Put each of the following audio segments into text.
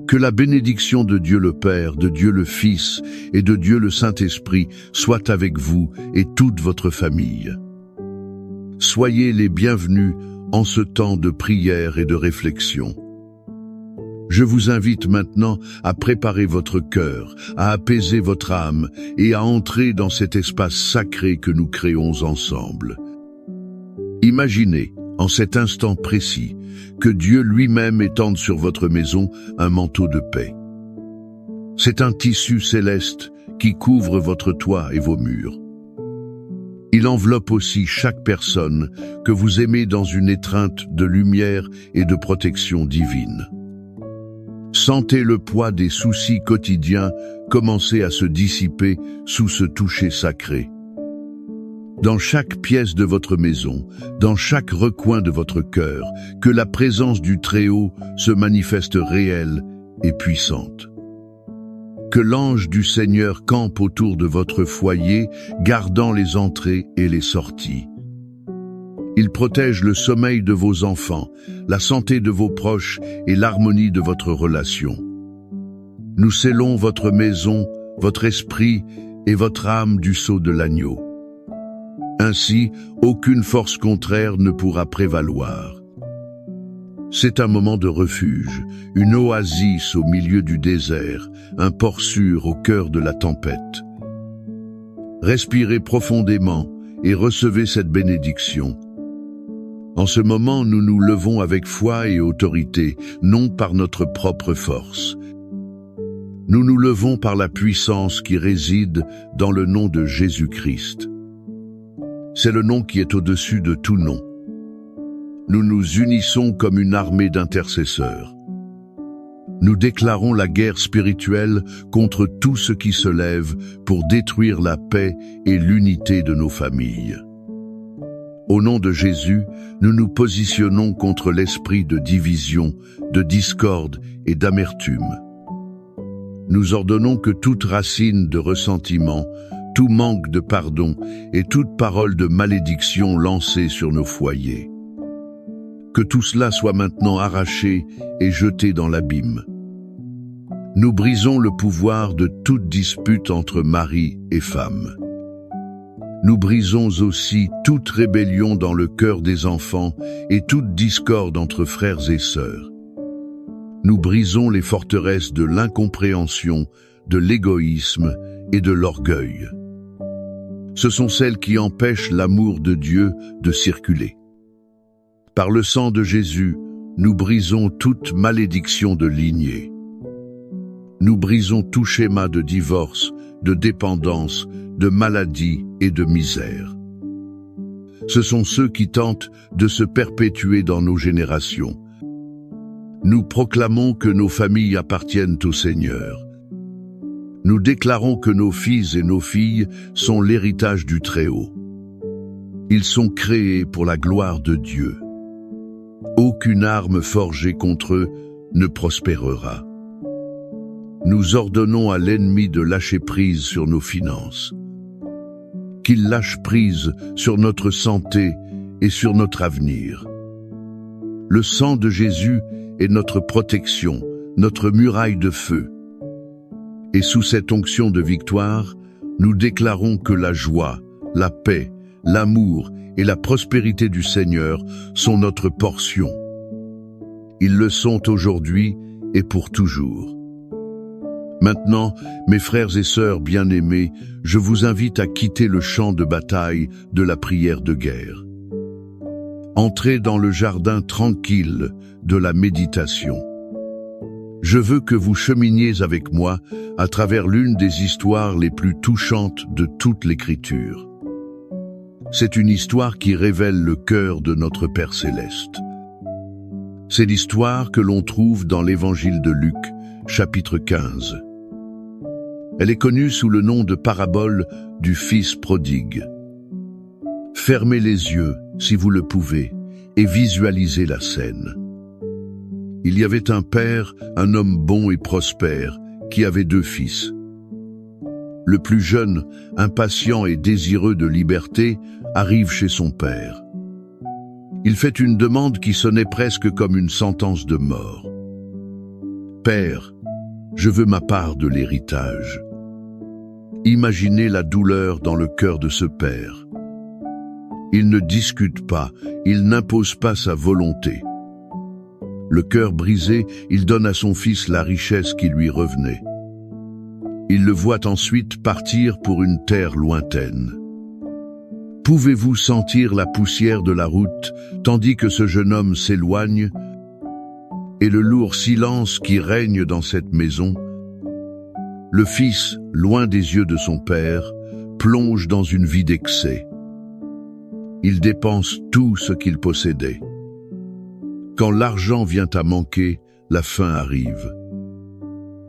Que la bénédiction de Dieu le Père, de Dieu le Fils et de Dieu le Saint-Esprit soit avec vous et toute votre famille. Soyez les bienvenus en ce temps de prière et de réflexion. Je vous invite maintenant à préparer votre cœur, à apaiser votre âme et à entrer dans cet espace sacré que nous créons ensemble. Imaginez, en cet instant précis, que Dieu lui-même étende sur votre maison un manteau de paix. C'est un tissu céleste qui couvre votre toit et vos murs. Il enveloppe aussi chaque personne que vous aimez dans une étreinte de lumière et de protection divine. Sentez le poids des soucis quotidiens commencer à se dissiper sous ce toucher sacré. Dans chaque pièce de votre maison, dans chaque recoin de votre cœur, que la présence du Très-Haut se manifeste réelle et puissante. Que l'ange du Seigneur campe autour de votre foyer, gardant les entrées et les sorties. Il protège le sommeil de vos enfants, la santé de vos proches et l'harmonie de votre relation. Nous scellons votre maison, votre esprit et votre âme du sceau de l'agneau. Ainsi, aucune force contraire ne pourra prévaloir. C'est un moment de refuge, une oasis au milieu du désert, un port sûr au cœur de la tempête. Respirez profondément et recevez cette bénédiction. En ce moment, nous nous levons avec foi et autorité, non par notre propre force. Nous nous levons par la puissance qui réside dans le nom de Jésus-Christ. C'est le nom qui est au-dessus de tout nom. Nous nous unissons comme une armée d'intercesseurs. Nous déclarons la guerre spirituelle contre tout ce qui se lève pour détruire la paix et l'unité de nos familles. Au nom de Jésus, nous nous positionnons contre l'esprit de division, de discorde et d'amertume. Nous ordonnons que toute racine de ressentiment, tout manque de pardon et toute parole de malédiction lancée sur nos foyers. Que tout cela soit maintenant arraché et jeté dans l'abîme. Nous brisons le pouvoir de toute dispute entre mari et femme. Nous brisons aussi toute rébellion dans le cœur des enfants et toute discorde entre frères et sœurs. Nous brisons les forteresses de l'incompréhension, de l'égoïsme et de l'orgueil. Ce sont celles qui empêchent l'amour de Dieu de circuler. Par le sang de Jésus, nous brisons toute malédiction de lignée. Nous brisons tout schéma de divorce, de dépendance, de maladie et de misère. Ce sont ceux qui tentent de se perpétuer dans nos générations. Nous proclamons que nos familles appartiennent au Seigneur. Nous déclarons que nos fils et nos filles sont l'héritage du Très-Haut. Ils sont créés pour la gloire de Dieu. Aucune arme forgée contre eux ne prospérera. Nous ordonnons à l'ennemi de lâcher prise sur nos finances. Qu'il lâche prise sur notre santé et sur notre avenir. Le sang de Jésus est notre protection, notre muraille de feu. Et sous cette onction de victoire, nous déclarons que la joie, la paix, l'amour et la prospérité du Seigneur sont notre portion. Ils le sont aujourd'hui et pour toujours. Maintenant, mes frères et sœurs bien-aimés, je vous invite à quitter le champ de bataille de la prière de guerre. Entrez dans le jardin tranquille de la méditation. Je veux que vous cheminiez avec moi à travers l'une des histoires les plus touchantes de toute l'Écriture. C'est une histoire qui révèle le cœur de notre Père Céleste. C'est l'histoire que l'on trouve dans l'Évangile de Luc, chapitre 15. Elle est connue sous le nom de parabole du Fils prodigue. Fermez les yeux, si vous le pouvez, et visualisez la scène. Il y avait un père, un homme bon et prospère, qui avait 2 fils. Le plus jeune, impatient et désireux de liberté, arrive chez son père. Il fait une demande qui sonnait presque comme une sentence de mort. « Père, je veux ma part de l'héritage. » Imaginez la douleur dans le cœur de ce père. Il ne discute pas, il n'impose pas sa volonté. Le cœur brisé, il donne à son fils la richesse qui lui revenait. Il le voit ensuite partir pour une terre lointaine. Pouvez-vous sentir la poussière de la route, tandis que ce jeune homme s'éloigne, et le lourd silence qui règne dans cette maison? Le fils, loin des yeux de son père, plonge dans une vie d'excès. Il dépense tout ce qu'il possédait. Quand l'argent vient à manquer, la faim arrive.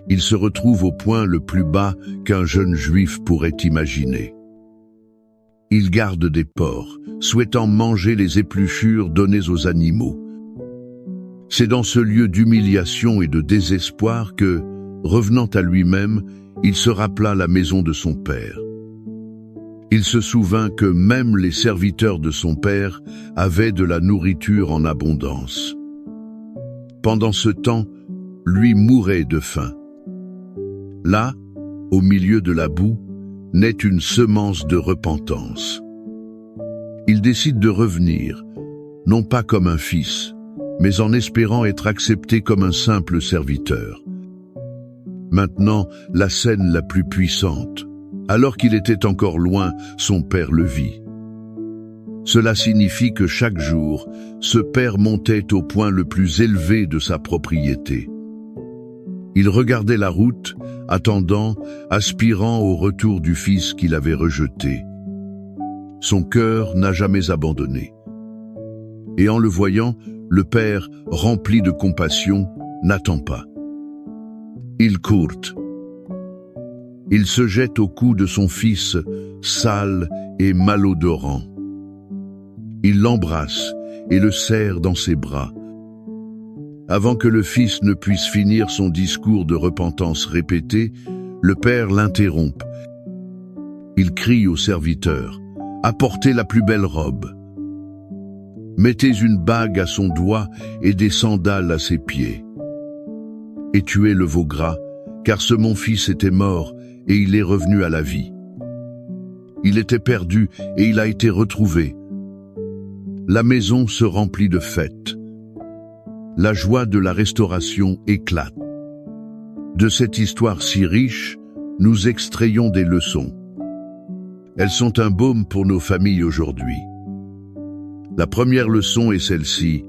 Il se retrouve au point le plus bas qu'un jeune juif pourrait imaginer. Il garde des porcs, souhaitant manger les épluchures données aux animaux. C'est dans ce lieu d'humiliation et de désespoir que, revenant à lui-même, il se rappela la maison de son père. Il se souvint que même les serviteurs de son père avaient de la nourriture en abondance. Pendant ce temps, lui mourait de faim. Là, au milieu de la boue, naît une semence de repentance. Il décide de revenir, non pas comme un fils, mais en espérant être accepté comme un simple serviteur. Maintenant, la scène la plus puissante. Alors qu'il était encore loin, son père le vit. Cela signifie que chaque jour, ce père montait au point le plus élevé de sa propriété. Il regardait la route, attendant, aspirant au retour du fils qu'il avait rejeté. Son cœur n'a jamais abandonné. Et en le voyant, le père, rempli de compassion, n'attend pas. Il court. Il se jette au cou de son fils, sale et malodorant. Il l'embrasse et le serre dans ses bras. Avant que le fils ne puisse finir son discours de repentance répété, le père l'interrompt. Il crie au serviteur, « Apportez la plus belle robe. Mettez une bague à son doigt et des sandales à ses pieds. Et tuez le veau gras, car ce mon fils était mort, et il est revenu à la vie. Il était perdu et il a été retrouvé. » La maison se remplit de fêtes. La joie de la restauration éclate. De cette histoire si riche, nous extrayons des leçons. Elles sont un baume pour nos familles aujourd'hui. La première leçon est celle-ci.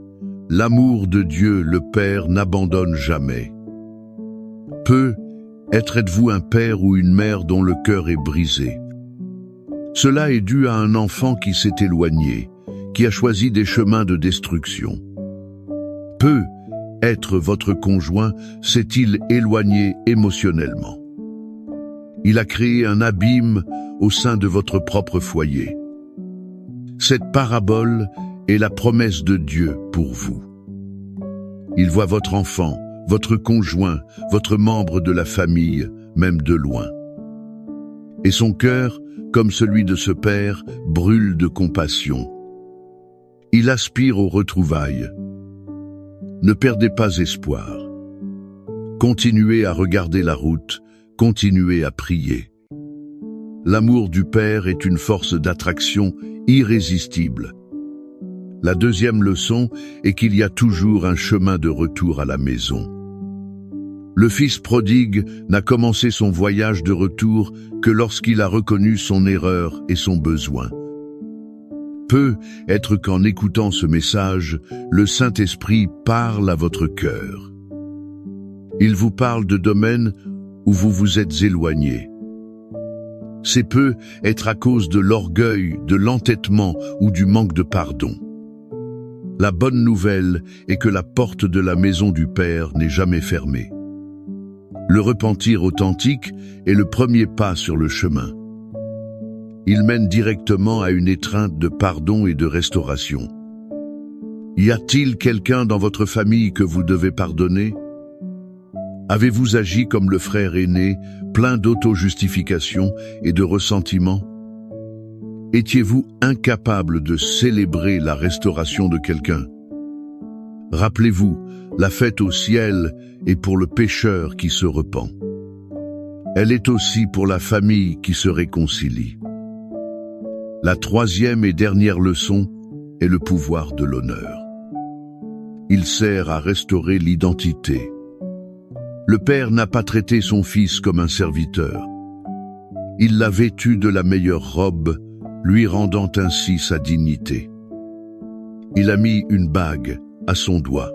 L'amour de Dieu, le Père, n'abandonne jamais. Êtes-vous un père ou une mère dont le cœur est brisé? Cela est dû à un enfant qui s'est éloigné, qui a choisi des chemins de destruction. Être votre conjoint s'est-il éloigné émotionnellement? Il a créé un abîme au sein de votre propre foyer. Cette parabole est la promesse de Dieu pour vous. Il voit votre enfant, votre conjoint, votre membre de la famille, même de loin. Et son cœur, comme celui de ce père, brûle de compassion. Il aspire aux retrouvailles. Ne perdez pas espoir. Continuez à regarder la route, continuez à prier. L'amour du Père est une force d'attraction irrésistible. La deuxième leçon est qu'il y a toujours un chemin de retour à la maison. Le fils prodigue n'a commencé son voyage de retour que lorsqu'il a reconnu son erreur et son besoin. Peut-être qu'en écoutant ce message, le Saint-Esprit parle à votre cœur. Il vous parle de domaines où vous vous êtes éloigné. C'est peut-être à cause de l'orgueil, de l'entêtement ou du manque de pardon. La bonne nouvelle est que la porte de la maison du Père n'est jamais fermée. Le repentir authentique est le premier pas sur le chemin. Il mène directement à une étreinte de pardon et de restauration. Y a-t-il quelqu'un dans votre famille que vous devez pardonner? Avez-vous agi comme le frère aîné, plein d'auto-justification et de ressentiment? Étiez-vous incapable de célébrer la restauration de quelqu'un? Rappelez-vous, La fête au ciel est pour le pécheur qui se repent. Elle est aussi pour la famille qui se réconcilie. La troisième et dernière leçon est le pouvoir de l'honneur. Il sert à restaurer l'identité. Le Père n'a pas traité son Fils comme un serviteur. Il l'a vêtu de la meilleure robe, lui rendant ainsi sa dignité. Il a mis une bague à son doigt.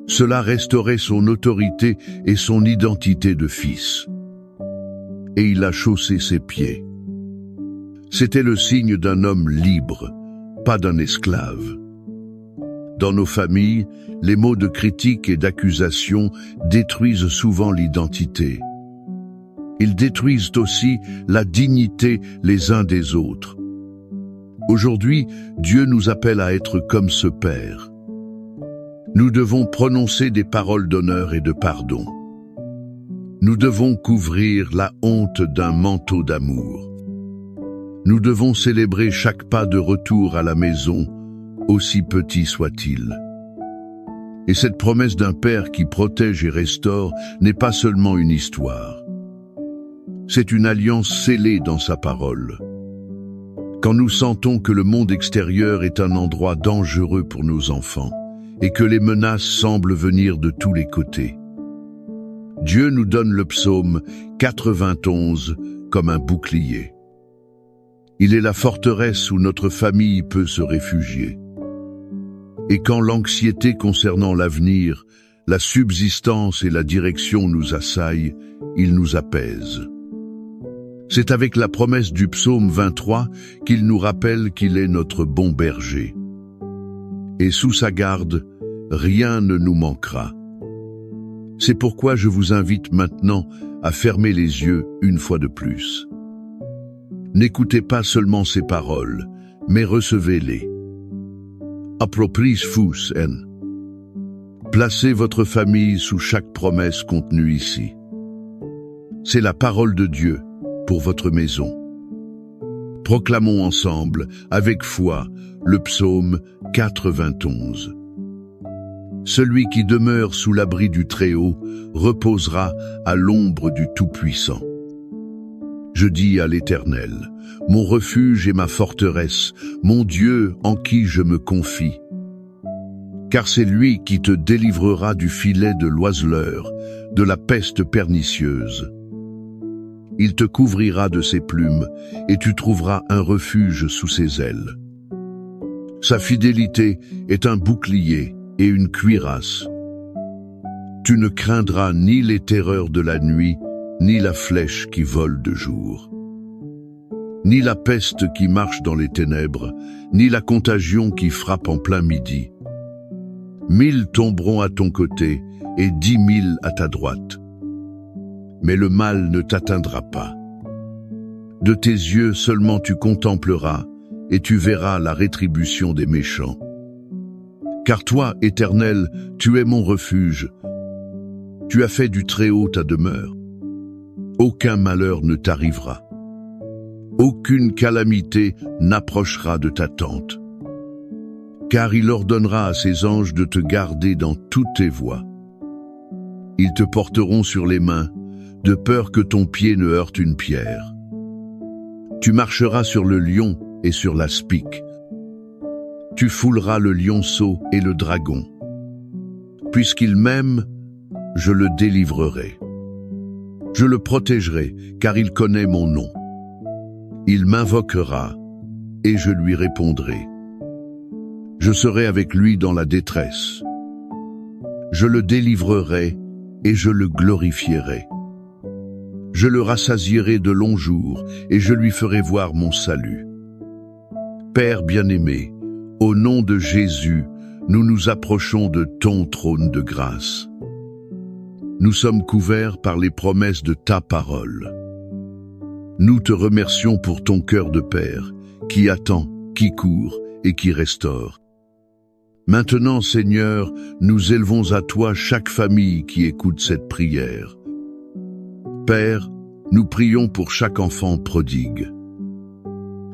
Cela restaurait son autorité et son identité de fils. Et il a chaussé ses pieds. C'était le signe d'un homme libre, pas d'un esclave. Dans nos familles, les mots de critique et d'accusation détruisent souvent l'identité. Ils détruisent aussi la dignité les uns des autres. Aujourd'hui, Dieu nous appelle à être comme ce Père. Nous devons prononcer des paroles d'honneur et de pardon. Nous devons couvrir la honte d'un manteau d'amour. Nous devons célébrer chaque pas de retour à la maison, aussi petit soit-il. Et cette promesse d'un Père qui protège et restaure n'est pas seulement une histoire. C'est une alliance scellée dans sa parole. Quand nous sentons que le monde extérieur est un endroit dangereux pour nos enfants et que les menaces semblent venir de tous les côtés, Dieu nous donne le psaume 91 comme un bouclier. Il est la forteresse où notre famille peut se réfugier. Et quand l'anxiété concernant l'avenir, la subsistance et la direction nous assaillent, il nous apaise. C'est avec la promesse du psaume 23 qu'il nous rappelle qu'il est notre bon berger. Et sous sa garde, rien ne nous manquera. C'est pourquoi je vous invite maintenant à fermer les yeux une fois de plus. N'écoutez pas seulement ces paroles, mais recevez-les. Appropriez-vous en. Placez votre famille sous chaque promesse contenue ici. C'est la parole de Dieu pour votre maison. Proclamons ensemble, avec foi, le psaume 91. Celui qui demeure sous l'abri du Très-Haut reposera à l'ombre du Tout-Puissant. Je dis à l'Éternel, mon refuge et ma forteresse, mon Dieu en qui je me confie. Car c'est lui qui te délivrera du filet de l'oiseleur, de la peste pernicieuse. Il te couvrira de ses plumes, et tu trouveras un refuge sous ses ailes. Sa fidélité est un bouclier et une cuirasse. Tu ne craindras ni les terreurs de la nuit, ni la flèche qui vole de jour, ni la peste qui marche dans les ténèbres, ni la contagion qui frappe en plein midi. 1000 tomberont à ton côté et 10 000 à ta droite. Mais le mal ne t'atteindra pas. De tes yeux seulement tu contempleras et tu verras la rétribution des méchants. Car toi, Éternel, tu es mon refuge. Tu as fait du Très-Haut ta demeure. Aucun malheur ne t'arrivera. Aucune calamité n'approchera de ta tente. Car il ordonnera à ses anges de te garder dans toutes tes voies. Ils te porteront sur les mains, de peur que ton pied ne heurte une pierre. Tu marcheras sur le lion et sur l'aspic. Tu fouleras le lionceau et le dragon. Puisqu'il m'aime, je le délivrerai. Je le protégerai, car il connaît mon nom. Il m'invoquera, et je lui répondrai. Je serai avec lui dans la détresse. Je le délivrerai, et je le glorifierai. Je le rassasierai de longs jours, et je lui ferai voir mon salut. Père bien-aimé, au nom de Jésus, nous nous approchons de ton trône de grâce. Nous sommes couverts par les promesses de ta parole. Nous te remercions pour ton cœur de Père, qui attend, qui court et qui restaure. Maintenant, Seigneur, nous élevons à toi chaque famille qui écoute cette prière. Père, nous prions pour chaque enfant prodigue.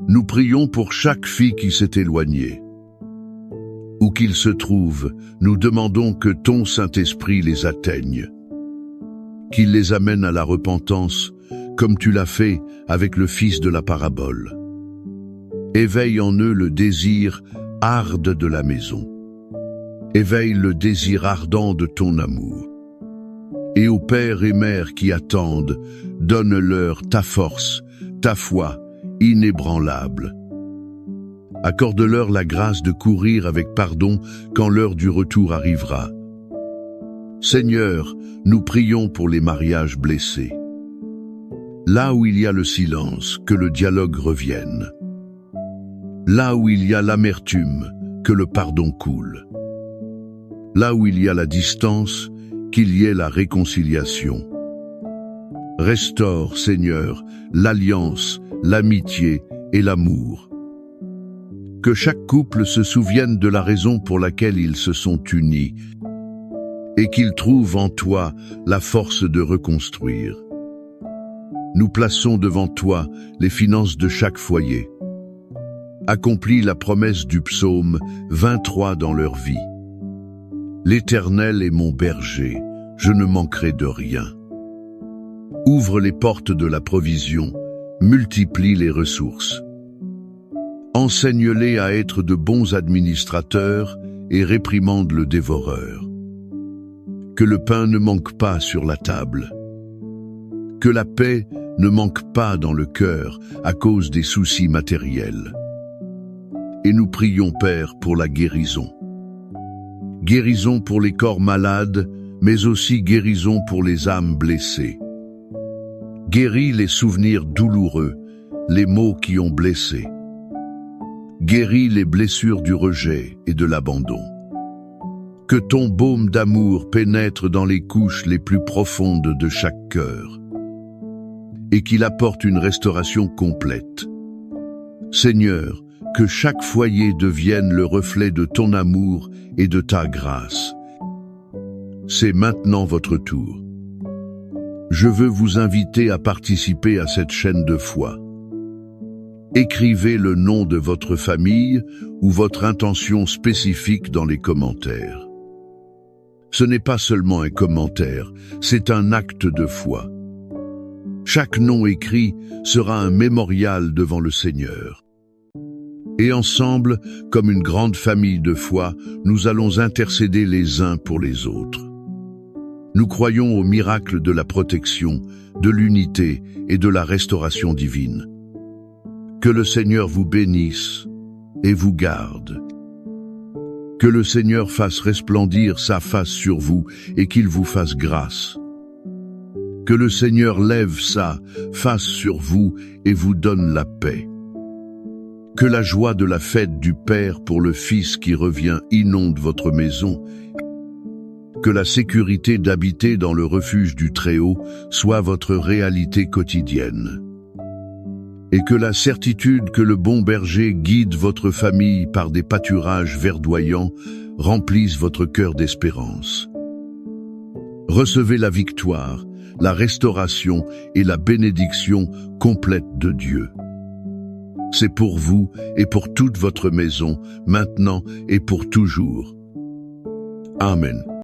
Nous prions pour chaque fille qui s'est éloignée, ou Où qu'ils se trouvent, nous demandons que ton Saint-Esprit les atteigne, qu'il les amène à la repentance, comme tu l'as fait avec le fils de la parabole. Éveille en eux le désir arde de la maison. Éveille le désir ardent de ton amour. Et aux pères et mères qui attendent, donne-leur ta force, ta foi inébranlable. Accorde-leur la grâce de courir avec pardon quand l'heure du retour arrivera. Seigneur, nous prions pour les mariages blessés. Là où il y a le silence, que le dialogue revienne. Là où il y a l'amertume, que le pardon coule. Là où il y a la distance, qu'il y ait la réconciliation. Restaure, Seigneur, l'alliance, l'amitié et l'amour. Que chaque couple se souvienne de la raison pour laquelle ils se sont unis et qu'ils trouvent en toi la force de reconstruire. Nous plaçons devant toi les finances de chaque foyer. Accomplis la promesse du psaume 23 dans leur vie. L'Éternel est mon berger, je ne manquerai de rien. Ouvre les portes de la provision, multiplie les ressources. Enseigne-les à être de bons administrateurs et réprimande le dévoreur. Que le pain ne manque pas sur la table. Que la paix ne manque pas dans le cœur à cause des soucis matériels. Et nous prions, Père, pour la guérison. Guérison pour les corps malades, mais aussi guérison pour les âmes blessées. Guéris les souvenirs douloureux, les maux qui ont blessé. Guéris les blessures du rejet et de l'abandon. Que ton baume d'amour pénètre dans les couches les plus profondes de chaque cœur et qu'il apporte une restauration complète. Seigneur, que chaque foyer devienne le reflet de ton amour et de ta grâce. C'est maintenant votre tour. Je veux vous inviter à participer à cette chaîne de foi. Écrivez le nom de votre famille ou votre intention spécifique dans les commentaires. Ce n'est pas seulement un commentaire, c'est un acte de foi. Chaque nom écrit sera un mémorial devant le Seigneur. Et ensemble, comme une grande famille de foi, nous allons intercéder les uns pour les autres. Nous croyons au miracle de la protection, de l'unité et de la restauration divine. Que le Seigneur vous bénisse et vous garde. Que le Seigneur fasse resplendir sa face sur vous et qu'il vous fasse grâce. Que le Seigneur lève sa face sur vous et vous donne la paix. Que la joie de la fête du Père pour le Fils qui revient inonde votre maison. Que la sécurité d'habiter dans le refuge du Très-Haut soit votre réalité quotidienne. Et que la certitude que le bon berger guide votre famille par des pâturages verdoyants remplisse votre cœur d'espérance. Recevez la victoire, la restauration et la bénédiction complète de Dieu. C'est pour vous et pour toute votre maison, maintenant et pour toujours. Amen.